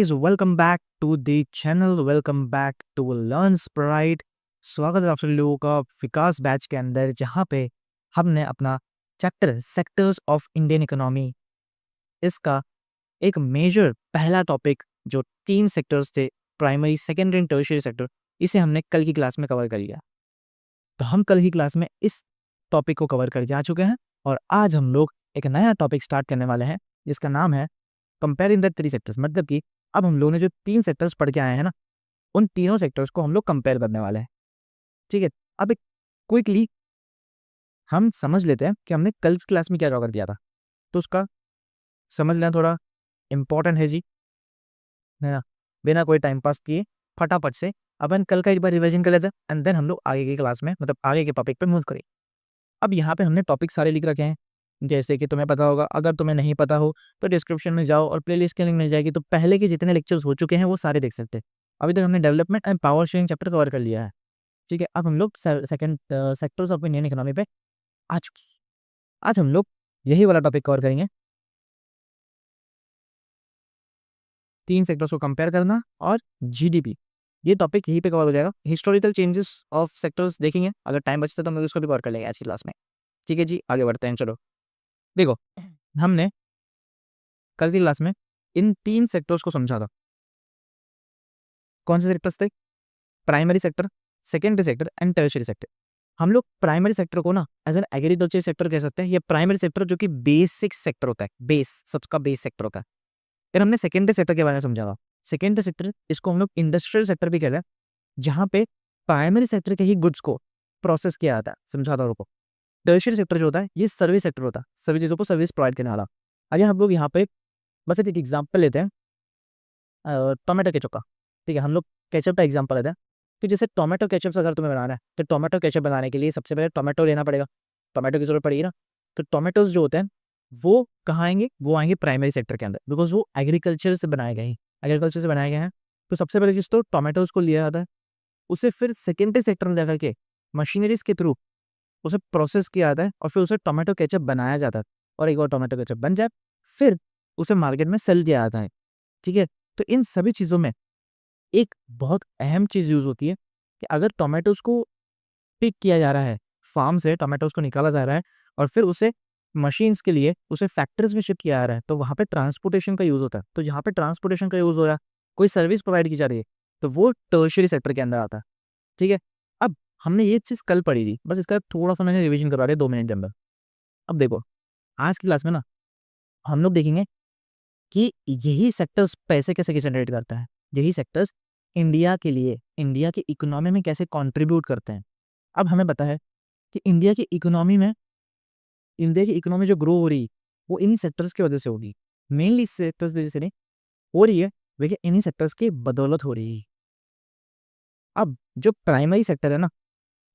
Is welcome back to the channel, welcome back to Learn Sprite. स्वागत है आप सभी लोगों का विकास बैच के अंदर, जहाँ पे हमने अपना chapter sectors of Indian economy, इसका एक मेजर पहला टॉपिक जो 3 सेक्टर्स थे, primary, secondary and tertiary sector, इसे हमने कल की क्लास में कवर कर लिया। तो हम कल की क्लास में इस टॉपिक को कवर कर जा चुके हैं और आज हम लोग एक नया टॉपिक स्टार्ट करने वाले हैं जिसका नाम है कंपेयरिंग द 3 सेक्टर्स। मतलब कि अब हम लोगों ने जो 3 सेक्टर्स पढ़ के आए हैं ना, उन तीनों सेक्टर्स को हम लोग कंपेयर करने वाले हैं। ठीक है, अब एक क्विकली हम समझ लेते हैं कि हमने कल की क्लास में क्या कवर किया था। तो उसका समझ लेना थोड़ा इंपॉर्टेंट है जी, है ना। बिना कोई टाइम पास किए फटाफट से अपन कल का एक बार रिवीजन कर लेते हैं एंड देन हम लोग आगे की क्लास में, मतलब आगे के टॉपिक पे मूव करें। अब यहाँ पे हमने टॉपिक सारे लिख रखे हैं, जैसे कि तुम्हें पता होगा। अगर तुम्हें नहीं पता हो तो डिस्क्रिप्शन में जाओ और प्लेलिस्ट की लिंक मिल जाएगी, तो पहले के जितने लेक्चर्स हो चुके हैं वो सारे देख सकते हैं। अभी तक हमने development and power sharing chapter cover कर लिया है। ठीक है, अब हम लोग second sectors of Indian economy पे आ चुके हैं। आज हम लोग यही वाला टॉपिक कवर करेंगे, 3 सेक्टर्स को कंपेयर करना और जीडीपी। ये टॉपिक यहीं पे कवर हो जाएगा। हिस्टोरिकल चेंजेस ऑफ सेक्टर्स देखेंगे, अगर टाइम बचता है तो हम लोग इसको भी कवर कर लेंगे आज की क्लास में। ठीक है जी, आगे बढ़ते हैं। चलो देखो, हमने कल की क्लास में इन 3 सेक्टर्स को समझा था। कौन से सेक्टर्स थे? Primary sector, secondary sector and tertiary sector. हम लोग प्राइमरी सेक्टर को ना एज एन एग्रीकल्चर सेक्टर कह सकते हैं। ये प्राइमरी सेक्टर जो कि बेसिक सेक्टर होता है, बेस, सबका बेस सेक्टर होता है। फिर हमने सेकेंडरी सेक्टर के बारे में समझा था। सेकेंडरी सेक्टर, इसको हम लोग इंडस्ट्रियल सेक्टर भी कहते हैं, जहाँ पे प्राइमरी सेक्टर के ही गुड्स को प्रोसेस किया जाता है, समझा था उनको। टर्शियरी सेक्टर जो होता है, ये सर्विस सेक्टर होता है, सभी चीज़ों को सर्विस प्रोवाइड करने वाला। आगे हम लोग यहाँ पे बस एक एग्जाम्पल लेते हैं, टोमेटो केचप का। ठीक है, हम लोग केचप का एग्जांपल लेते हैं। तो जैसे टोमेटो केचप अगर तुम्हें बनाना है, तो टोमेटो केचप बनाने के लिए सबसे पहले टोमेटो लेना पड़ेगा। टोमेटो की जरूरत पड़ेगी ना। तो टोमेटोज जो होते हैं वो कहाँ आएंगे? वो आएंगे प्राइमरी सेक्टर के अंदर, बिकॉज वो एग्रीकल्चर से बनाए गए हैं, एग्रीकल्चर से बनाए गए हैं। तो सबसे पहले चीज़ तो टोमेटोज को लिया जाता है, उसे फिर सेकेंडरी सेक्टर में जाकर के मशीनरीज के थ्रू उसे प्रोसेस किया जाता है और फिर उसे टोमेटो केचप बनाया जाता है। और एक बार टोमेटो केचप बन जाए, फिर उसे मार्केट में सेल किया जाता है। ठीक है, तो इन सभी चीज़ों में एक बहुत अहम चीज़ यूज़ होती है कि अगर टोमेटोज़ को पिक किया जा रहा है, फार्म से टोमेटोज़ को निकाला जा रहा है और फिर उसे मशीन्स के लिए उसे फैक्ट्रीज़ में शिप किया जा रहा है, तो वहाँ पे ट्रांसपोर्टेशन का यूज़ होता है। तो जहाँ पे ट्रांसपोर्टेशन का यूज़ हो रहा है, कोई सर्विस प्रोवाइड की जा रही है, तो वो टर्शियरी सेक्टर के अंदर आता है। ठीक है, अब हमने ये चीज़ कल पढ़ी थी, बस इसका थोड़ा-सा मैंने रिवीजन करवा दिया 2 मिनट के अंदर। अब देखो, आज की क्लास में ना हम लोग देखेंगे कि यही सेक्टर्स पैसे कैसे जनरेट करता है। यही सेक्टर्स इंडिया के लिए, इंडिया की इकोनॉमी में कैसे कंट्रीब्यूट करते हैं। अब हमें पता है कि इंडिया की इकोनॉमी जो ग्रो हो रही है, वो इन्हीं सेक्टर्स की वजह से होगी। मेनली इस सेक्टर्स की वजह से नहीं हो रही है, लेकिन इन्हीं सेक्टर्स की बदौलत हो रही है। अब जो प्राइमरी सेक्टर है ना,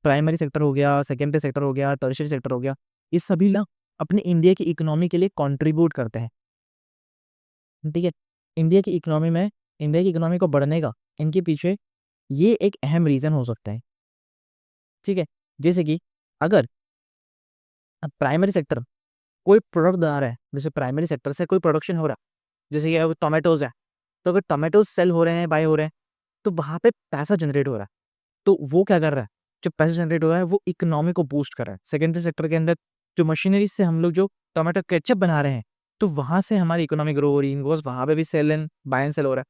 प्राइमरी सेक्टर हो गया, सेकेंडरी सेक्टर हो गया, टर्शियरी सेक्टर हो गया, ये सभी ना अपने इंडिया की इकोनॉमी के लिए कंट्रीब्यूट करते हैं। ठीक है, इंडिया की इकोनॉमी में, इंडिया की इकोनॉमी को बढ़ने का इनके पीछे ये एक अहम रीज़न हो सकता है। ठीक है, जैसे कि अगर प्राइमरी सेक्टर कोई प्रोडक्ट बना रहा है, जैसे प्राइमरी सेक्टर से कोई प्रोडक्शन हो रहा है, जैसे कि अब टोमेटोज़ है, तो अगर टोमेटोज़ सेल हो रहे हैं, बाय हो रहे हैं, तो वहाँ पे पैसा जनरेट हो रहा है। तो वो क्या कर रहा है? जो पैसा जनरेट हो रहा है, वो इकोनॉमी को बूस्ट कर रहा है। सेकेंडरी सेक्टर के अंदर जो मशीनरी से हम लोग जो टोमेटो केचप बना रहे हैं, तो वहाँ से हमारी इकोनॉमी ग्रो हो रही है, बिकॉज़ वहाँ पे भी sell and buy and sell हो रहा है।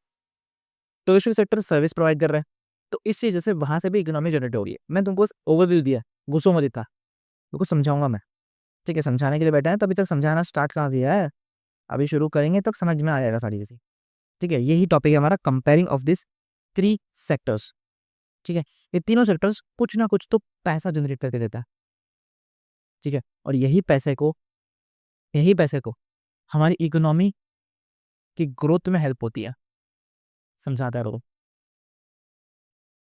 टर्शियरी सेक्टर सर्विस प्रोवाइड कर रहा है, तो इस चीज़ से वहाँ से भी इकोनॉमी जनरेट हो रही है। मैं तुमको बस ओवरव्यू दिया, घुसो मत इतना, तुमको समझाऊँगा मैं। ठीक है, समझाने के लिए बैठा है, तो अभी तक समझाना स्टार्ट कहाँ दिया है? अभी शुरू करेंगे तब समझ में आ जाएगा सारी चीज़ें। ठीक है, यही टॉपिक है हमारा, कंपेयरिंग ऑफ दिस 3 सेक्टर्स। ठीक है, ये तीनों सेक्टर्स कुछ ना कुछ तो पैसा जनरेट करके देता है। ठीक है, और यही पैसे को हमारी इकोनॉमी की ग्रोथ में हेल्प होती है। समझाता है लोगों,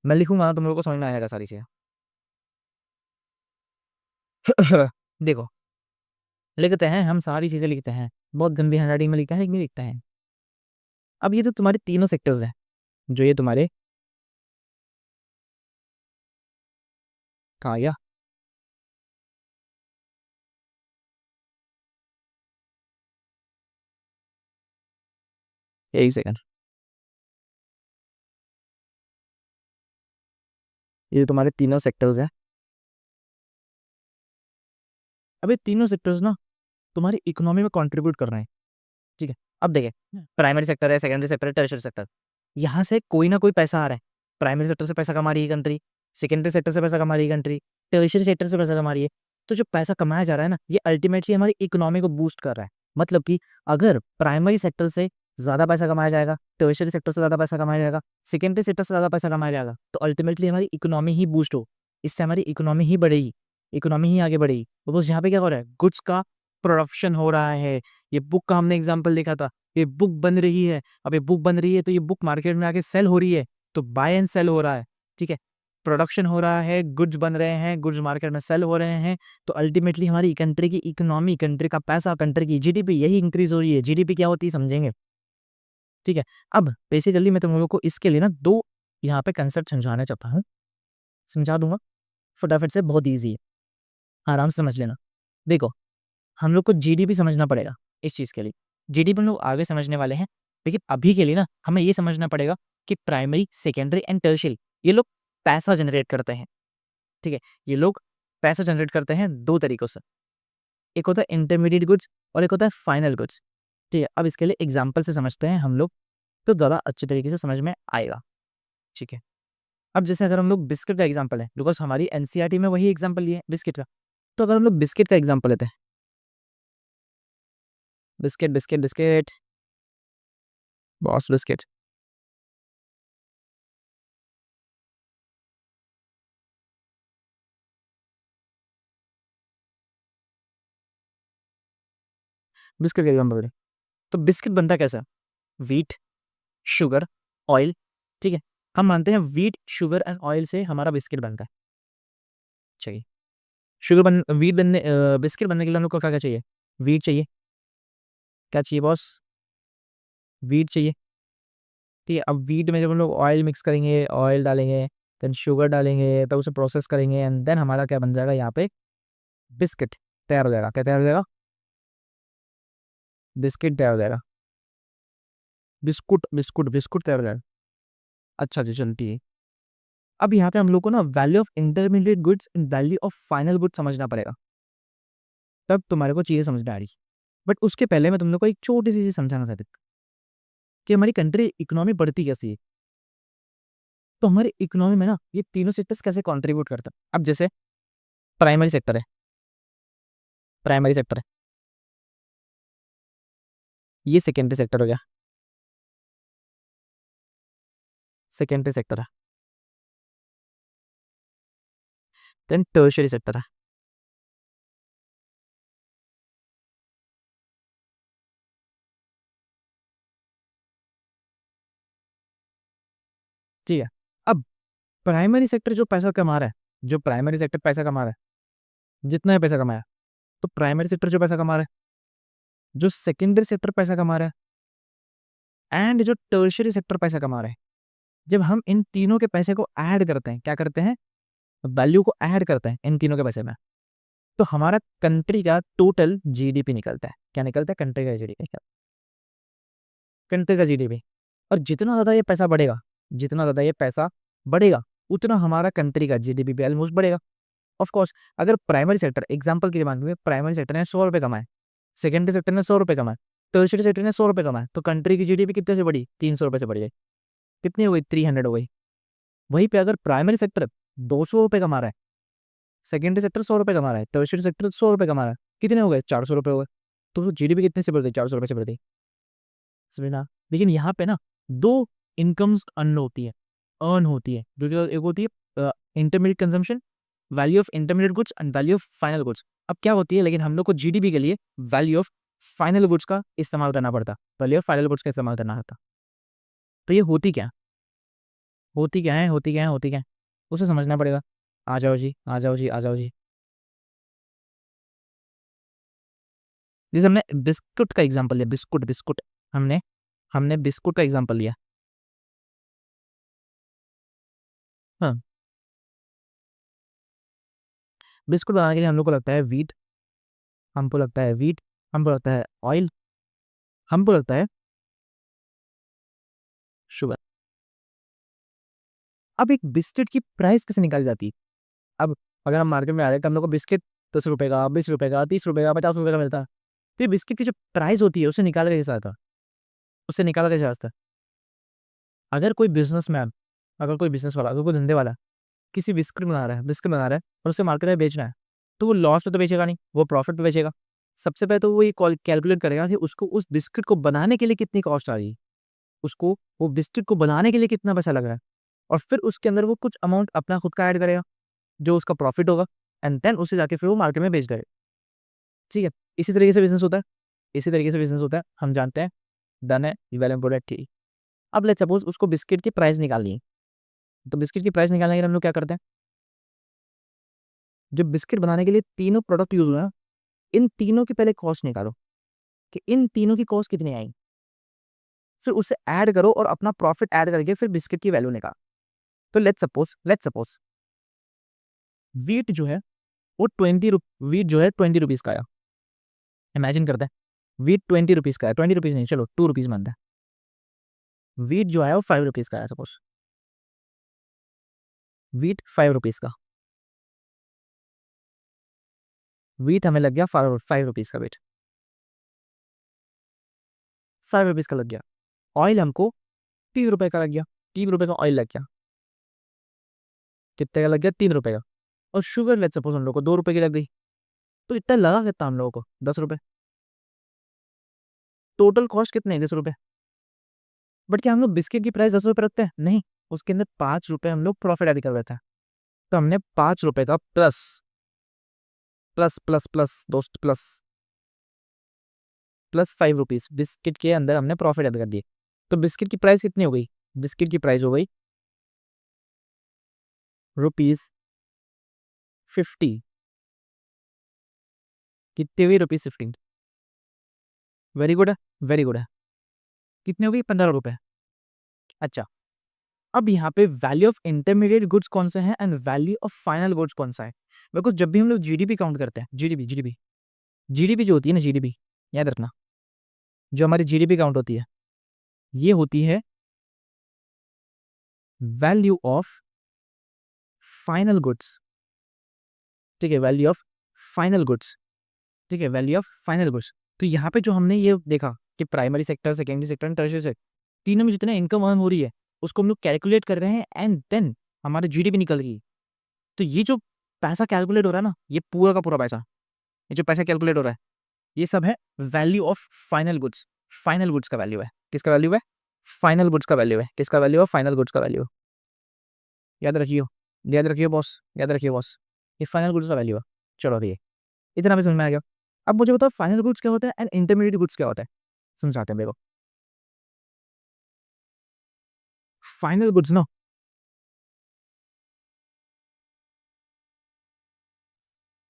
मैं लिखूंगा ना तुम लोगों को समझ में आ जाएगा सारी चीज़ें। देखो, लिखते हैं हम, सारी चीज़ें लिखते हैं, बहुत गंदी हैंडराइटिंग में लिखते हैं, लेकिन लिखते हैं। अब ये तो तुम्हारे तीनों सेक्टर्स हैं, जो ये तुम्हारे कहाँ गया? एक सेकंड। ये तुम्हारे तीनों सेक्टर्स हैं। अब ये तीनों सेक्टर्स ना तुम्हारी इकोनॉमी में कंट्रीब्यूट कर रहे हैं, ठीक है। अब देखिए, प्राइमरी सेक्टर है, सेकेंडरी सेक्टर है, टर्शियरी सेक्टर, यहाँ से कोई ना कोई पैसा आ रहा है। प्राइमरी सेक्टर से पैसा कमा रही है कंट्री, सेकेंडरी सेक्टर से पैसा कमा रही है कंट्री, टर्शियरी सेक्टर से पैसा कमा रही है। तो जो पैसा कमाया जा रहा है ना, ये अल्टीमेटली हमारी इकोनॉमी को बूस्ट कर रहा है। मतलब कि अगर प्राइमरी सेक्टर से ज़्यादा पैसा कमाया जाएगा, टर्शियरी सेक्टर से ज़्यादा पैसा कमाया जाएगा, सेकेंडरी सेक्टर से ज़्यादा पैसा कमाया जाएगा, तो अल्टीमेटली हमारी इकोनॉमी ही बूस्ट हो, इससे हमारी इकोनॉमी ही बढ़ेगी, इकोनॉमी ही आगे बढ़ेगी। तो बस यहाँ पे क्या हो रहा है, गुड्स का प्रोडक्शन हो रहा है। ये बुक का हमने एग्जाम्पल देखा था, ये बुक बन रही है। अब ये बुक बन रही है तो ये बुक मार्केट में आके सेल हो रही है, तो बाय एंड सेल हो रहा है, ठीक है। प्रोडक्शन हो रहा है, गुड्स बन रहे हैं, गुड्स मार्केट में सेल हो रहे हैं, तो अल्टीमेटली हमारी कंट्री की इकोनॉमी, कंट्री का पैसा, कंट्री की जीडीपी यही इंक्रीज हो रही है। जीडीपी क्या होती है समझेंगे, ठीक है। अब बेसिकली मैं तुम लोगों को इसके लिए ना दो यहाँ पे कंसेप्ट समझाना चाहता हूँ, समझा दूंगा फटाफट से, बहुत ईजी है, आराम से समझ लेना। देखो, हम लोग को जीडीपी समझना पड़ेगा इस चीज़ के लिए। जीडीपी हम लोग आगे समझने वाले हैं, लेकिन अभी के लिए ना हमें ये समझना पड़ेगा कि प्राइमरी, सेकेंडरी एंड टर्शियरी ये लोग पैसा जनरेट करते हैं, ठीक है। ये लोग पैसा जनरेट करते हैं दो तरीकों से, एक होता है इंटरमीडिएट गुड्स और एक होता है फाइनल गुड्स, ठीक है। अब इसके लिए एग्जाम्पल से समझते हैं हम लोग, तो ज़्यादा अच्छे तरीके से समझ में आएगा, ठीक है। अब जैसे अगर हम लोग बिस्किट का एग्जाम्पल है, बिकॉज हमारी एनसीईआरटी में वही एग्जाम्पल लिए बिस्किट का, तो अगर हम लोग बिस्किट का एग्जाम्पल लेते हैं, biscuit biscuit biscuit, boss biscuit, biscuit का एग्जाम्पल, तो बिस्किट बनता कैसा, व्हीट, शुगर, ऑयल, ठीक है। हम मानते हैं व्हीट, शुगर एंड ऑयल से हमारा बिस्किट बनता है, चाहिए। शुगर बन व्हीट बनने बिस्किट बनने के लिए हम लोग को क्या क्या चाहिए, व्हीट चाहिए, क्या चाहिए बॉस, व्हीट चाहिए, ठीक है। अब व्हीट में जब हम लोग ऑयल मिक्स करेंगे, ऑयल डालेंगे, देन शुगर डालेंगे, तब उसे प्रोसेस करेंगे एंड देन हमारा क्या बन जाएगा, यहाँ पे बिस्किट तैयार हो जाएगा। क्या तैयार हो जाएगा, बिस्किट तैयार हो जाएगा, बिस्कुट बिस्कुट बिस्कुट तैयार हो जाएगा। अच्छा जी, चलो ठीक है। अब यहाँ पे हम लोग को ना value of intermediate goods and value of final goods समझना पड़ेगा, तब तुम्हारे को चीज़ें समझ में आ रही। बट उसके पहले मैं तुम लोग को एक छोटी सी चीज़ समझाना चाहती हूँ कि हमारी कंट्री इकोनॉमी बढ़ती कैसी है। तो हमारी इकोनॉमी में ना ये तीनों सेक्टर्स कैसे कंट्रीब्यूट करते हैं। अब जैसे प्राइमरी सेक्टर है, प्राइमरी सेक्टर है, ये सेकेंडरी सेक्टर हो गया, सेकेंडरी सेक्टर है, देन टर्शियरी सेक्टर है, ठीक है। अब प्राइमरी सेक्टर जो पैसा कमा रहा है, जो प्राइमरी सेक्टर पैसा कमा रहा है, जितना ही पैसा कमाया, तो प्राइमरी सेक्टर जो पैसा कमा रहा है, जो सेकेंडरी सेक्टर पैसा कमा रहा है एंड जो टर्शियरी सेक्टर पैसा कमा रहा है, जब हम इन तीनों के पैसे को ऐड करते हैं, क्या करते हैं, वैल्यू को ऐड करते हैं इन तीनों के पैसे में, तो हमारा कंट्री का टोटल जीडीपी निकलता है। क्या निकलता है, कंट्री का जीडीपी, कंट्री का जीडीपी। और जितना ज़्यादा ये पैसा बढ़ेगा, जितना ज़्यादा ये पैसा बढ़ेगा, उतना हमारा कंट्री का जीडीपी भी ऑलमोस्ट बढ़ेगा। ऑफ कोर्स, अगर प्राइमरी सेक्टर एग्जांपल के लिए मान लो, प्राइमरी सेक्टर ने 100 रुपये कमाए, सेकेंडरी सेक्टर ने 100 रुपये कमाए, टर्शियरी सेक्टर ने 100 रुपये कमाए, तो कंट्री की जीडीपी कितने से बढ़ी, 300 रुपये से बढ़ गई। कितनी हो गई, 300 हो गई। वहीं पे अगर प्राइमरी सेक्टर 200 रुपये कमा रहा है, सेकेंडरी सेक्टर 100 रुपये कमा रहा है, टर्शियरी सेक्टर 100 रुपये कमा रहा है, कितने हो गए, 400 रुपये हो गए। तो जीडीपी कितने से बढ़ गई, 400 रुपये से बढ़ गई, समझना। लेकिन यहाँ पे ना दो इनकम्स अर्न होती है, अर्न होती है, जो एक होती है intermediate consumption, value of intermediate goods and value of final goods. अब क्या होती है, लेकिन हम लोग को जीडीपी के लिए वैल्यू ऑफ फाइनल गुड्स का इस्तेमाल करना पड़ता, वैल्यू ऑफ फाइनल गुड्स का इस्तेमाल करना होता। तो ये होती क्या, होती क्या है, होती क्या है, होती क्या है, उसे समझना पड़ेगा। आ जाओ जी, आ जाओ जी, आ जाओ जी। जैसे हमने बिस्कुट का एग्जाम्पल लिया, बिस्कुट बिस्कुट, हमने हमने बिस्कुट का एग्जाम्पल लिया। हाँ, बिस्कुट बनाने के लिए हम लोग को लगता है वीट, हमको लगता है वीट, हमको लगता है ऑयल, हमको लगता है शुगर। अब एक बिस्किट की प्राइस कैसे निकाली जाती है? अब अगर हम मार्केट में आ रहे हैं तो हम लोग को बिस्किट 10 रुपए का, 20 रुपए का, 30 रुपए का, 50 रुपए का मिलता है। तो ये बिस्किट की जो प्राइस होती है उसे निकाला कैसे आता? उससे निकाला कैसे आता? अगर कोई बिजनेसमैन, अगर कोई बिजनेस वाला, अगर कोई धंधे वाला किसी बिस्किट बना रहा है और उसे मार्केट में बेचना है, तो वो लॉस पे तो बेचेगा नहीं, वो प्रॉफिट पे बेचेगा। सबसे पहले तो वो ये कैलकुलेट करेगा कि उसको उस बिस्किट को बनाने के लिए कितनी कॉस्ट आ रही है, उसको वो बिस्किट को बनाने के लिए कितना पैसा लग रहा है, और फिर उसके अंदर वो कुछ अमाउंट अपना खुद का ऐड करेगा, जो उसका प्रॉफिट होगा, एंड देन उसे जाके फिर वो मार्केट में बेच देगा। ठीक है, इसी तरीके से बिजनेस होता है, इसी तरीके से बिजनेस होता है, हम जानते हैं। डन है, वेल एम्पोर्टेड, ठीक। अब लेट्स सपोज उसको बिस्किट की प्राइस निकालनी है, तो बिस्किट की प्राइस निकालने के लिए हम लोग क्या करते हैं, जो बिस्किट बनाने के लिए तीनों प्रोडक्ट यूज हुए हैं, इन तीनों की पहले कॉस्ट निकालो कि इन तीनों की कॉस्ट कितनी आई, फिर उसे ऐड करो और अपना प्रॉफिट ऐड करके फिर बिस्किट की वैल्यू निकालो। तो लेट्स सपोज वीट जो है वो वीट जो है 20 रुपीज का आया। इमेजिन करते हैं वीट 20 रुपीज का है, 20 रुपीज नहीं, चलो 2 रुपीज मानते हैं। वीट जो है वो 5 रुपीज का है, सपोज वीट 5 रुपीज का, वीट हमें लग गया 5 रुपीज का, वीट 5 रुपीज का लग गया। ऑयल हमको 3 रुपए का लग गया, 3 रुपए का ऑयल लग गया। कितने का लग गया? 3 रुपए का। और शुगर लेट्स सपोज हम लोग को 2 रुपए की लग गई, तो इतना लगा कितना हम लोगों को? 10 रुपए। टोटल कॉस्ट कितने? 10 रुपए। बट क्या हम लोग बिस्किट की प्राइस 10 रुपए रखते हैं? नहीं, उसके अंदर 5 रुपए हम लोग प्रॉफिट ऐड कर देते हैं। तो हमने 5 रुपए का प्लस प्लस प्लस प्लस दोस्त प्लस प्लस 5 रुपीज बिस्किट के अंदर हमने प्रॉफिट ऐड कर दिए। तो बिस्किट की प्राइस कितनी हो गई? बिस्किट की प्राइस हो गई ₹50। कितनी हुई? ₹15। वेरी गुड है, वेरी गुड है। कितनी हो गई? 15 रुपए। अच्छा, अब यहाँ पे वैल्यू ऑफ इंटरमीडिएट गुड्स कौन से हैं and value of final goods कौन सा है? बिकॉज जब भी हम लोग जीडीपी काउंट करते हैं, जीडीपी जो होती है ना, जीडीपी याद रखना, जो हमारी जीडीपी काउंट होती है, ये होती है वैल्यू ऑफ फाइनल गुड्स। ठीक है, वैल्यू ऑफ फाइनल गुड्स। ठीक है, वैल्यू ऑफ फाइनल गुड्स। तो यहाँ पे जो हमने ये देखा कि primary sector, secondary sector and tertiary sector, तीनों में जितना इनकम अर्न हो रही है उसको हम लोग कैलकुलेट कर रहे हैं एंड देन हमारी जीडीपी निकल रही है। तो ये जो पैसा कैलकुलेट हो रहा है ना, ये पूरा का पूरा पैसा, ये जो पैसा कैलकुलेट हो रहा है, ये सब है value of final goods. Final goods का वैल्यू है, किसका वैल्यू है? फाइनल गुड्स का वैल्यू है। किसका वैल्यू है? फाइनल गुड्स का वैल्यू। याद रखियो, याद रखियो बॉस, याद रखियो बॉस, ये फाइनल गुड्स का वैल्यू है। चलो अभी इतना भी समझ में आ गया। अब मुझे बताओ फाइनल गुड्स क्या होता है एंड इंटरमीडिएट गुड्स क्या होता है, समझाते हैं देखो। फाइनल गुड्स ना,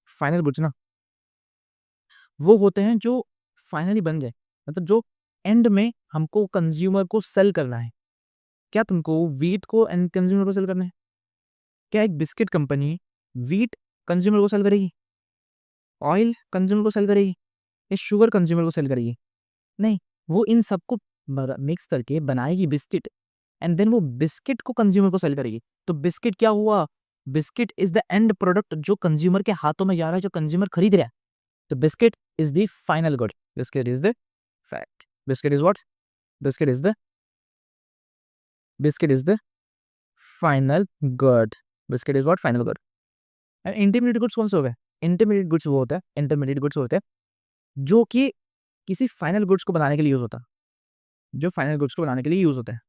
फाइनल गुड्स ना वो होते हैं जो फाइनली बन गए, मतलब जो एंड में हमको कंज्यूमर को सेल करना है। क्या तुमको वीट को एंड कंज्यूमर को सेल करना है? क्या एक बिस्किट कंपनी वीट कंज्यूमर को सेल करेगी, ऑयल कंज्यूमर को सेल करेगी, या शुगर कंज्यूमर को सेल करेगी? नहीं, वो इन सबको मिक्स करके बनाएगी बिस्किट एंड देन वो बिस्किट को कंज्यूमर को सेल करेगी। तो बिस्किट क्या हुआ? Biscuit is the end product जो कंज्यूमर के हाथों में जा रहा है, जो कंज्यूमर खरीद रहा है। तो biscuit is the final good, biscuit is the fact, biscuit is what, biscuit is the, biscuit is the final good, biscuit is what, final good. And intermediate goods कौन से हो गए? इंटरमीडिएट गुड्स वो होता है, इंटरमीडिएट गुड्स होते हैं जो कि किसी फाइनल गुड्स को बनाने के लिए यूज होता है, जो फाइनल गुड्स को बनाने के लिए यूज होता है।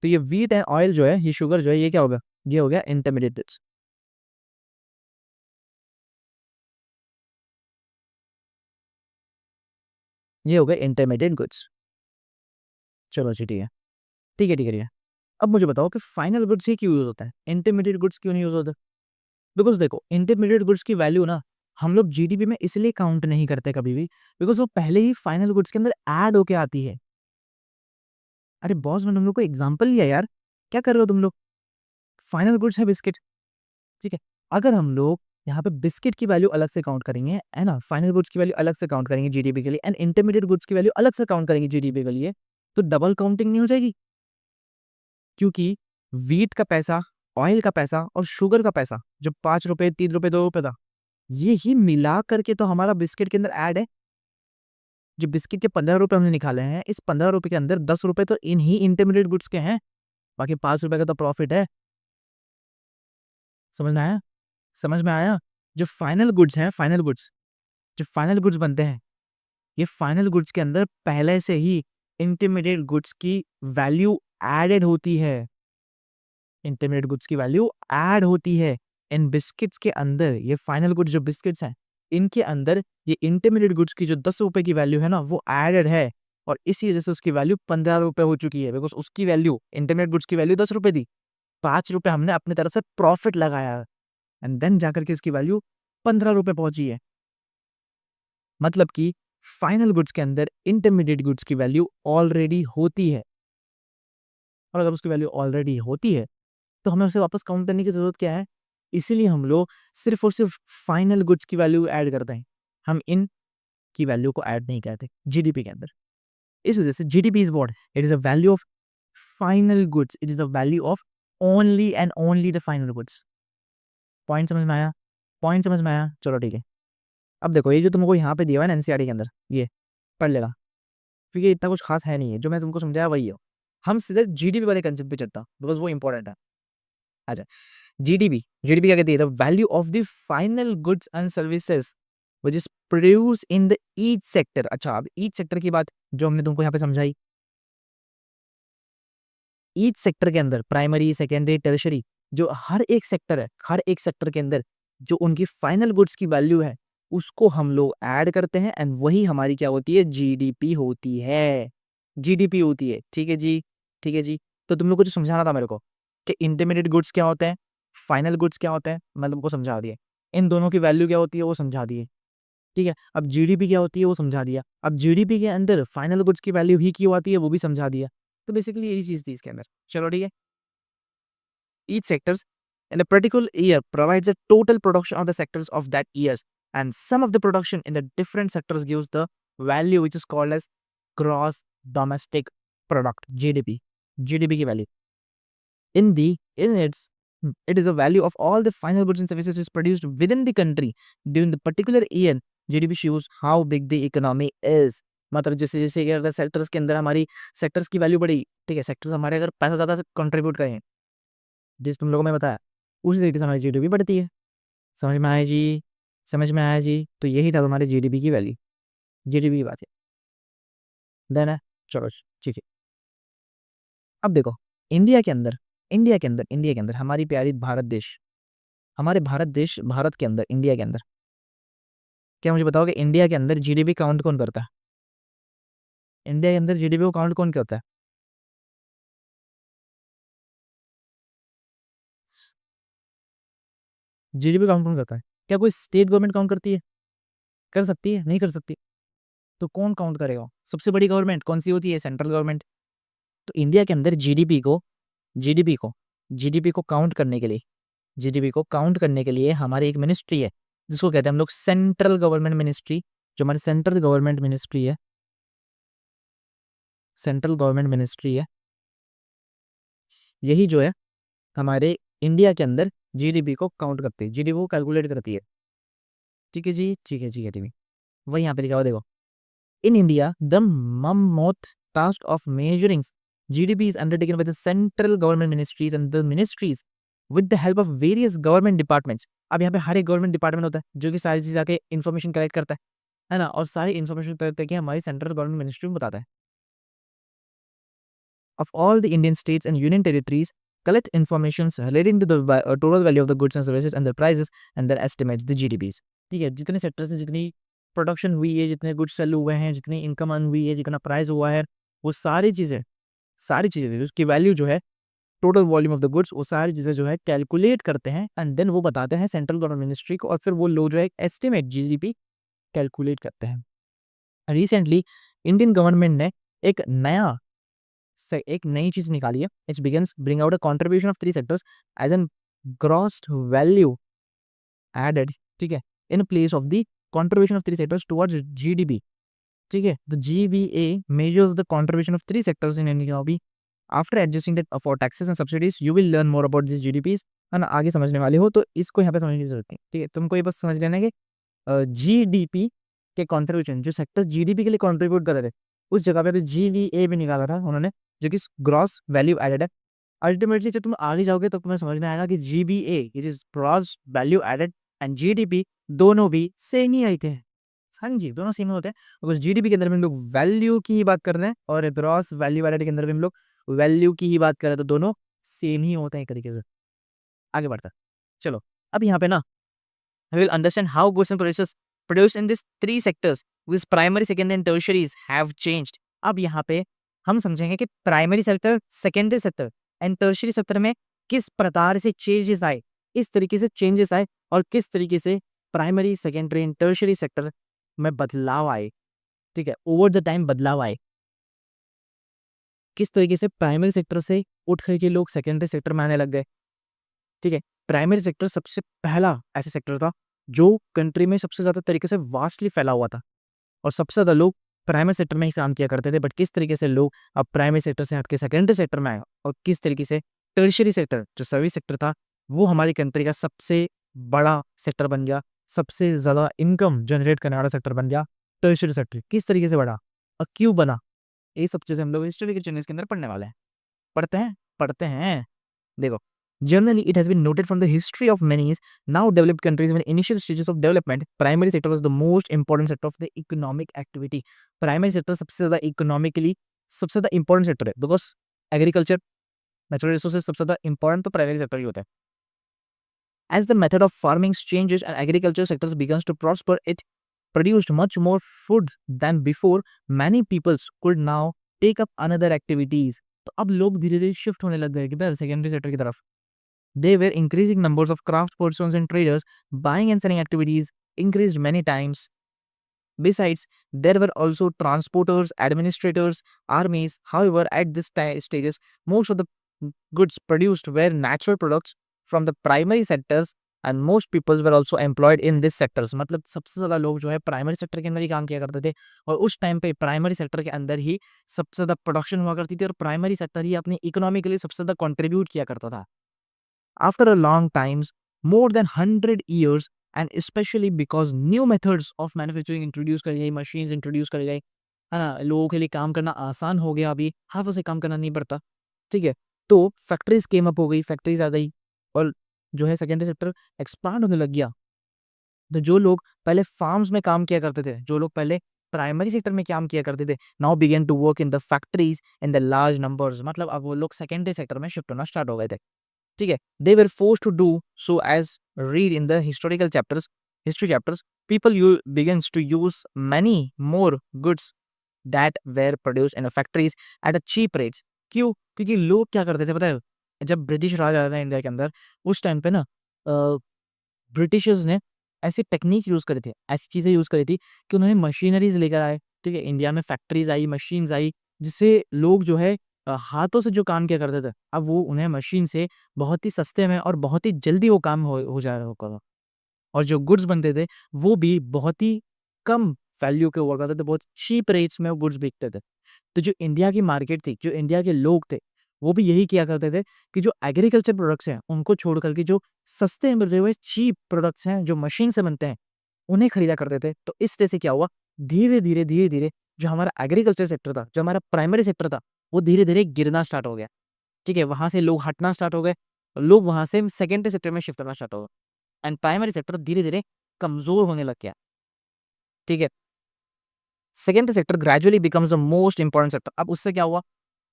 तो ये व्हीट एंड ऑयल जो है, ये शुगर जो है, ये क्या होगा? ये हो गया इंटरमीडिएट गुड्स। ये हो गए इंटरमीडिएट गुड्स। चलो जी, ठीक है, ठीक है, ठीक है, ठीक है। अब मुझे बताओ कि फाइनल गुड्स ही क्यों यूज होता है, इंटरमीडिएट गुड्स क्यों नहीं यूज होता? बिकॉज देखो, इंटरमीडिएट गुड्स की वैल्यू ना हम लोग जीडीपी में इसलिए काउंट नहीं करते कभी भी, बिकॉज वो पहले ही फाइनल गुड्स के अंदर ऐड होके आती है। अरे बॉस, मैंने तुम लोग को एग्जाम्पल लिया यार, क्या कर रहे हो तुम लोग? फाइनल गुड्स है बिस्किट, ठीक है। अगर हम लोग यहाँ पे बिस्किट की वैल्यू अलग से काउंट करेंगे, है ना, फाइनल गुड्स की वैल्यू अलग से काउंट करेंगे जीडीपी के लिए, एंड इंटरमीडिएट गुड्स की वैल्यू अलग से काउंट करेंगे जीडीपी के लिए, तो डबल काउंटिंग नहीं हो जाएगी? क्योंकि व्हीट का पैसा, ऑयल का पैसा और शुगर का पैसा जो 5 रुपए, 3 रुपए, 2 रुपए था, ये ही मिला करके तो हमारा बिस्किट के अंदर ऐड है। जो बिस्किट के 15 रुपए हमने निकाले हैं, इस 15 रुपए के अंदर 10 रुपए तो इन ही इंटरमीडिएट गुड्स के हैं, बाकी 5 रुपए का तो प्रॉफिट है। समझ में आया? समझ में आया? जो फाइनल गुड्स हैं, फाइनल गुड्स, जो फाइनल गुड्स बनते हैं, ये फाइनल गुड्स के अंदर पहले से ही इंटरमीडिएट गुड्स की वैल्यू एडेड होती है। इंटरमीडिएट गुड्स की वैल्यू ऐड होती है। इन बिस्किट्स के अंदर, ये फाइनल गुड्स जो बिस्किट्स हैं, इनके अंदर ये इंटरमीडिएट गुड्स की जो 10 रुपए की वैल्यू है ना, वो एडेड है और इसी वजह से उसकी वैल्यू 15 रुपए हो चुकी है। बिकॉज उसकी वैल्यू, इंटरमीडिएट गुड्स की वैल्यू 10 रुपए थी, 5 रुपए हमने अपनी तरफ से प्रॉफिट लगाया एंड देन जाकर के इसकी वैल्यू 15 रुपए पहुंची है। मतलब कि फाइनल गुड्स के अंदर इंटरमीडिएट गुड्स की वैल्यू ऑलरेडी होती है और अगर उसकी वैल्यू ऑलरेडी होती है तो हमें उसे वापस काउंट करने की जरूरत क्या है? इसीलिए हम लोग सिर्फ और सिर्फ फाइनल गुड्स की वैल्यू ऐड करते हैं, हम इन की वैल्यू को ऐड नहीं करते जीडीपी के अंदर। इस वजह से GDP is what? It is a value of final goods, it is the value of only and only the final goods. Point समझ में आया? पॉइंट समझ में आया? चलो ठीक है। अब देखो, ये जो तुमको यहाँ पे दिया हुआ है ना एनसीईआरटी के अंदर, ये पढ़ लेगा, क्योंकि इतना कुछ खास है नहीं है, जो मैं तुमको समझाया वही है। हम सीधे जीडीपी वाले कंसेप्ट पे चलता, बिकॉज वो इंपॉर्टेंट है। अच्छा, जीडीपी, जीडीपी क्या कहती है? The value of the final goods and services which is produce in the each sector. अच्छा, अब ईच सेक्टर की बात जो हमने तुमको यहाँ पे समझाई, ईच सेक्टर के अंदर प्राइमरी, सेकेंडरी, टर्शरी, जो हर एक सेक्टर है, हर एक सेक्टर के अंदर जो उनकी फाइनल गुड्स की वैल्यू है उसको हम लोग ऐड करते हैं एंड वही हमारी क्या होती है? जीडीपी होती है। जीडीपी होती है। ठीक है जी, ठीक है जी। तो तुम लोग को जो समझाना था मेरे को कि इंटरमीडिएट गुड्स क्या होते हैं, फाइनल गुड्स क्या होते हैं, मैं तुमको समझा दिया। इन दोनों की वैल्यू क्या होती है वो समझा दिए। ठीक है, अब जीडीपी क्या होती है वो समझा दिया। अब जीडीपी के अंदर फाइनल गुड्स की वैल्यू ही क्यों आती है वो भी समझा दिया। तो बेसिकली यही चीज थी इसके अंदर। चलो ठीक है। Each sectors in a particular year provides a total production of the sectors of that years, and sum of the production in the different sectors gives the value which is called as gross domestic product, GDP. GDP की value. It is a value of all the final goods and services is produced within the country during the particular year. GDP shows how big the economy is. मतलब जैसे जैसे अगर sectors के अंदर हमारी sectors की value बढ़ी, ठीक है, सेक्टर्स हमारे अगर पैसा ज़्यादा कंट्रीब्यूट करें, जिस तुम लोगों में बताया, उसी तरीके से हमारी जीडीपी बढ़ती है। समझ में आया जी? समझ में आया जी? तो यही था तुम्हारी जीडीपी की वैल्यू, जीडीपी की बात है। देन है, चलो ठीक है। अब देखो, इंडिया के अंदर, इंडिया के अंदर हमारी प्यारी भारत देश, हमारे भारत देश, भारत के अंदर, इंडिया के अंदर, क्या मुझे बताओगे इंडिया के अंदर जीडीपी काउंट कौन करता है? इंडिया के अंदर जीडीपी को काउंट कौन करता है? जीडीपी काउंट कौन करता है? क्या कोई स्टेट गवर्नमेंट काउंट करती है? कर सकती है? नहीं कर सकती। तो कौन काउंट करेगा? सबसे बड़ी गवर्नमेंट कौन सी होती है? Central government. तो इंडिया के अंदर जीडीपी को, जीडीपी को जीडीपी को काउंट करने के लिए, जीडीपी को काउंट करने के लिए हमारी एक मिनिस्ट्री है जिसको कहते हैं हम लोग सेंट्रल गवर्नमेंट मिनिस्ट्री। जो हमारी सेंट्रल गवर्नमेंट मिनिस्ट्री है, सेंट्रल गवर्नमेंट मिनिस्ट्री है, यही जो है हमारे इंडिया के अंदर जीडीपी को काउंट करती है, जीडीपी को कैलकुलेट करती है। ठीक है जी, ठीक है जी, ठीक है। वही यहाँ पे लिखा हुआ देखो, in India the mammoth task of measuring GDP is undertaken by the central government ministries and the ministries with the help of various government departments। अब यहाँ पे हर एक गवर्नमेंट डिपार्टमेंट होता है जो कि सारी चीज़ आके इन्फॉर्मेशन कलेक्ट करता है ना, और सारी इन्फॉर्मेशन कलेक्ट करके हमारी सेंट्रल गवर्नमेंट मिनिस्ट्री में बताता है। Of all the Indian states and union territories collect information relating to the total value of the goods and services and their prices and then estimates the GDPs। ठीक है, जितने sector से जितनी production हुई है, जितने गुड्स सेल हुए हैं, जितनी इनकम अर्न हुई है, जितना प्राइस हुआ है, वो सारी चीज़ें उसकी वैल्यू जो है, total volume of the goods, वो सारी चीज़ें जो है कैलकुलेट करते हैं एंड देन वो बताते हैं सेंट्रल गवर्नमेंट मिनिस्ट्री को, और फिर वो लोग जो है एस्टिमेट जीडीपी कैलकुलेट करते हैं। रिसेंटली इंडियन गवर्नमेंट ने एक नई चीज निकाली है। It's begins bring out a contribution of 3 sectors as an gross value added, ठीक है, in place of the contribution of 3 sectors towards GDP. ठीक है, the GVA measures the contribution of 3 sectors in economy after adjusting that for taxes and subsidies you will learn more about this GDPs, है ना। आगे समझने वाले हो तो इसको यहाँ पे समझने की जरूरत नहीं, ठीक है। तुमको ये बस समझ लेना है कि जीडीपी के कॉन्ट्रीब्यूशन जो सेक्टर जीडीपी के लिए कॉन्ट्रीब्यूट कर रहे थे, उस जगह पे जीवीए भी निकाला था उन्होंने, जो कि ग्रॉस वैल्यू एडेड है। अल्टीमेटली जब तुम आगे जाओगे तो तुम्हें समझ में आएगा कि GVA it is gross value added and GDP दोनों भी सेम ही आई थे। हाँ जी, दोनों सेम होते हैं, बिकॉज जीडीपी के अंदर भी हम लोग वैल्यू की ही बात कर रहे हैं और ग्रॉस वैल्यू एडेड के अंदर भी हम लोग वैल्यू की ही बात कर रहे हैं, तो दोनों सेम ही होते हैं एक तरीके से। आगे बढ़ता है, चलो। अब यहाँ पे ना we will understand how goods and services produced in these three sectors with primary, secondary and tertiaries have changed. अब यहाँ पे हम समझेंगे कि primary sector, secondary sector and tertiary sector में किस प्रकार से चेंजेस आए, इस तरीके से चेंजेस आए और किस तरीके से primary, secondary and tertiary sector में बदलाव आए, ठीक है, ओवर द टाइम बदलाव आए। किस तरीके से प्राइमरी सेक्टर से उठ करके लोग सेकेंडरी सेक्टर में आने लग गए, ठीक है। प्राइमरी सेक्टर सबसे पहला ऐसा सेक्टर था जो कंट्री में सबसे ज़्यादा तरीके से वास्टली फैला हुआ था और सबसे ज़्यादा लोग प्राइमरी सेक्टर में ही काम किया करते थे। बट किस तरीके से लोग अब प्राइमरी सेक्टर से हटके सेकेंडरी सेक्टर में आए और किस तरीके से टर्शियरी सेक्टर जो सर्विस सेक्टर था वो हमारी कंट्री का सबसे बड़ा सेक्टर बन गया, सबसे ज़्यादा इनकम जनरेट करने वाला सेक्टर बन गया टर्शियरी सेक्टर। किस तरीके से बढ़ा और क्यों बना, ये सब चीज़ें हम लोग हिस्टोरी के चैनल्स के अंदर पढ़ने वाले हैं। पढ़ते हैं देखो। Generally, it has been noted from the history of many now developed countries when initial stages of development, primary sector was the most important sector of the economic activity. Primary sector सबसे ज़्यादा economically सबसे ज़्यादा important sector है, because agriculture, natural resources सबसे ज़्यादा important तो primary sector ही होता है। As the method of farming changes and agriculture sectors begins to prosper, it produced much more food than before. Many peoples could now take up another activities. तो अब लोग धीरे धीरे शिफ्ट होने लग गए किधर, सेकेंडरी सेक्टर की तरफ। There were increasing numbers of craft persons and traders. Buying and selling activities increased many times. Besides, there were also transporters, administrators, armies. However, at this stages, most of the goods produced were natural products from the primary sectors and most peoples were also employed in this sectors. मतलब सबसे ज़्यादा लोग जो है primary sector के अंदर ही काम किया करते थे और उस टाइम पे प्राइमरी सेक्टर के अंदर ही सबसे ज़्यादा प्रोडक्शन हुआ करती थी और प्राइमरी सेक्टर ही अपनी इकोनॉमी के लिए सबसे ज़्यादा कंट्रीब्यूट किया करता था। After a long times, more than 100 years, and especially because new methods of manufacturing introduce करी गई, machines introduce करी गई, है ना, लोगों के लिए काम करना आसान हो गया, अभी हाथों से काम करना नहीं पड़ता, ठीक है। तो फैक्ट्रीज केम अप हो गई, फैक्ट्रीज आ गई और जो है सेकेंडरी सेक्टर एक्सपांड होने लग गया। तो जो लोग पहले फार्म्स में काम किया करते थे, जो लोग पहले प्राइमरी सेक्टर में काम किया करते थे, now began to work in the factories in the large numbers. मतलब अब वो लोग सेकेंडरी सेक्टर में शिफ्ट होना स्टार्ट हो गए थे, ठीक है। They were force to do so as read in the historical chapters, history chapters. People you begins to use many more goods that were produced in factories at a cheap rates. क्यों? क्योंकि लोग क्या करते थे पता है, जब British राज आया था इंडिया के अंदर, उस टाइम पे ना ब्रिटिशर्स ने ऐसी टेक्निक यूज़ करी थी, ऐसी चीज़ें यूज़ करी थी कि उन्होंने मशीनरीज लेकर आए, ठीक है। इंडिया में फैक्ट्रीज आई, मशीन्स आई, जिससे लोग जो है हाथों से जो काम किया करते थे, अब वो उन्हें मशीन से बहुत ही सस्ते में और बहुत ही जल्दी वो काम हो जा रहा होगा और जो गुड्स बनते थे वो भी बहुत ही कम वैल्यू के हुआ करते थे, बहुत चीप रेट्स में वो गुड्स बिकते थे। तो जो इंडिया की मार्केट थी, जो इंडिया के लोग थे, वो भी यही किया करते थे कि जो एग्रीकल्चर प्रोडक्ट्स हैं उनको छोड़ करके जो सस्ते मिल रहे हुए चीप प्रोडक्ट्स हैं जो मशीन से बनते हैं उन्हें खरीदा करते थे। तो इस तरह से क्या हुआ, धीरे धीरे जो हमारा एग्रीकल्चर सेक्टर था, जो हमारा प्राइमरी सेक्टर था, वो धीरे धीरे गिरना स्टार्ट हो गया, ठीक है। वहां से लोग हटना स्टार्ट हो गए, लोग वहां से सेकेंडरी सेक्टर में शिफ्ट करना स्टार्ट हो गए एंड प्राइमरी सेक्टर धीरे धीरे कमजोर होने लग गया, ठीक है। Secondary sector gradually becomes the most important sector. अब उससे क्या हुआ,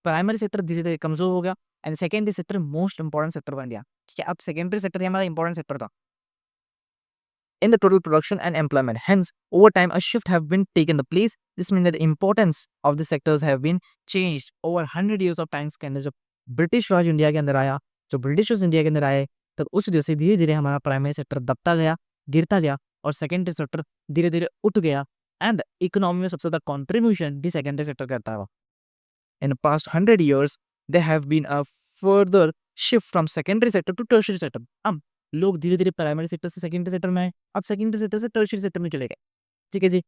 प्राइमरी सेक्टर धीरे धीरे कमजोर हो गया and secondary sector most important sector बन गया, ठीक है। अब सेकेंडरी सेक्टर ही हमारा इंपॉर्टेंट सेक्टर था in the total production and employment. Hence, over time, a shift have been taken the place. This means that the importance of the sectors have been changed over 100 years of times के अंदर। जब British राज India के अंदर आया, जो Britishers India के अंदर आए, तब उस वजह से धीरे धीरे हमारा प्राइमरी सेक्टर दबता गया, गिरता गया और सेकेंडरी सेक्टर धीरे धीरे उठ गया एंड इकोनॉमी में सबसे ज्यादा कॉन्ट्रीब्यूशन भी सेकेंडरी सेक्टर करता है। In the past 100 years, there have been a further shift from secondary sector to tertiary sector. अब लोग धीरे धीरे प्राइमरी सेक्टर से सेकेंडरी सेक्टर में आए, अब सेकेंडरी सेक्टर से टर्शियरी सेक्टर में चले गए, ठीक है जी।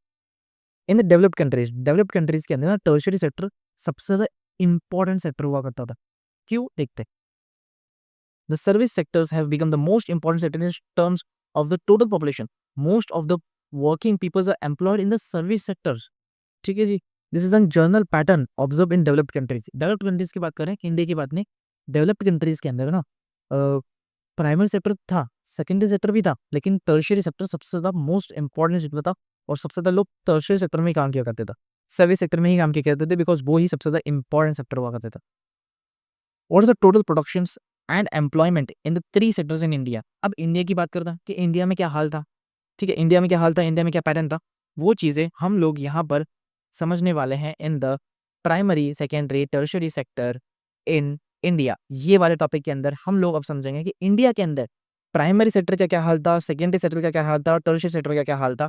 इन द डेवलप्ड कंट्रीज के अंदर ना टर्शियरी सेक्टर सबसे ज्यादा इंपॉर्टेंट सेक्टर हुआ करता था। क्यों? देखते। The service sectors have become the most important sector in terms of the total population. Most of the working people are employed in the service sectors. ठीक है जी। This is a general pattern observe in developed countries. Developed countries की बात करें, India की बात नहीं, developed countries के अंदर ना प्राइमरी सेक्टर था, सेकेंडरी सेक्टर भी था, लेकिन टर्शियरी सेक्टर सबसे ज्यादा मोस्ट इंपॉर्टेंट सेक्टर था और सबसे ज्यादा लोग टर्शियरी सेक्टर में ही काम किया करते थे, सर्विस सेक्टर में ही काम किया करते थे, बिकॉज वो ही सबसे ज्यादा इंपॉर्टेंट सेक्टर हुआ करता था। What is the total productions and employment in the 3 sectors in India. अब इंडिया की बात करता है कि इंडिया में क्या हाल था। ठीक है, इंडिया में क्या हाल था, इंडिया में क्या पैटर्न था, वो चीज़ें हम लोग यहाँ पर समझने वाले हैं in the primary secondary tertiary sector in India. ये वाले टॉपिक के अंदर हम लोग अब समझेंगे कि इंडिया के अंदर प्राइमरी सेक्टर का क्या हाल था, सेकेंडरी सेक्टर का क्या हाल था और टर्शियरी सेक्टर का क्या हाल था,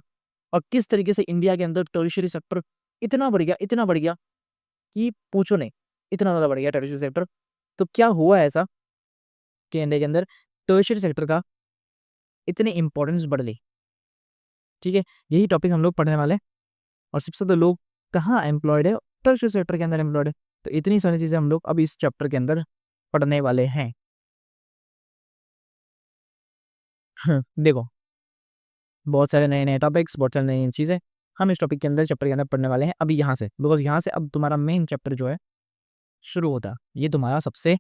और किस तरीके से इंडिया के अंदर टर्शियरी सेक्टर इतना बढ़ गया कि पूछो नहीं, इतना ज़्यादा बढ़ गया टर्शियरी सेक्टर। तो क्या हुआ ऐसा कि इंडिया के अंदर टर्शियरी सेक्टर का इतने इंपॉर्टेंस बढ़ गई। ठीक है, यही टॉपिक हम लोग पढ़ने वाले हैं। और सबसे ज़्यादा लोग कहाँ एम्प्लॉयड है, टर्शियरी सेक्टर के अंदर एम्प्लॉयड है। तो इतनी सारी चीज़ें हम लोग अब इस चैप्टर के अंदर पढ़ने वाले हैं। देखो, बहुत सारे नए-नए टॉपिक्स, बहुत सारी नई-नई चीज़ें हम इस टॉपिक के अंदर, चैप्टर के अंदर पढ़ने वाले हैं अभी यहाँ से, बिकॉज़ यहाँ से अब तुम्हारा मेन चैप्टर जो है शुरू होता है। ये तुम्हारा सबसे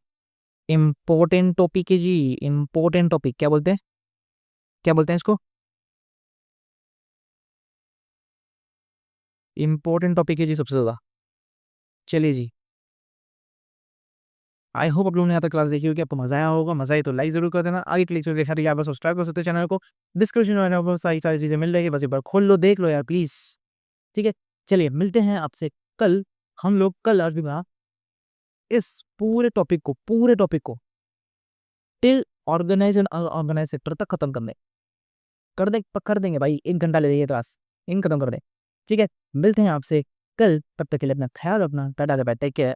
इम्पोर्टेंट टॉपिक है जी, इम्पोर्टेंट टॉपिक क्या बोलते हैं? क्या बोलते हैं इसको? इम्पोर्टेंट टॉपिक है जी सबसे ज़्यादा। चलिए जी, आई होप आप लोगों ने यहाँ तक क्लास देखी होगी, आपको मज़ा आया होगा। मज़ा आए तो लाइक ज़रूर कर देना। आगे क्लिक करके देखा यहाँ पर सब्सक्राइब कर सकते हो चैनल को। डिस्क्रिप्शन में आपको सारी सारी चीज़ें मिल रही है, बस एक बार खोल लो, देख लो यार प्लीज़। ठीक है? चलिए मिलते हैं आपसे कल। हम लोग कल आज भी इस पूरे टॉपिक को till organise and unorganise sector तक खत्म कर देंगे भाई। 1 घंटा ले रही क्लास, इन खत्म कर दें। ठीक है? मिलते हैं आपसे कल, तब तक के लिए अपना ख्याल रखना। Tata bye bye, take care.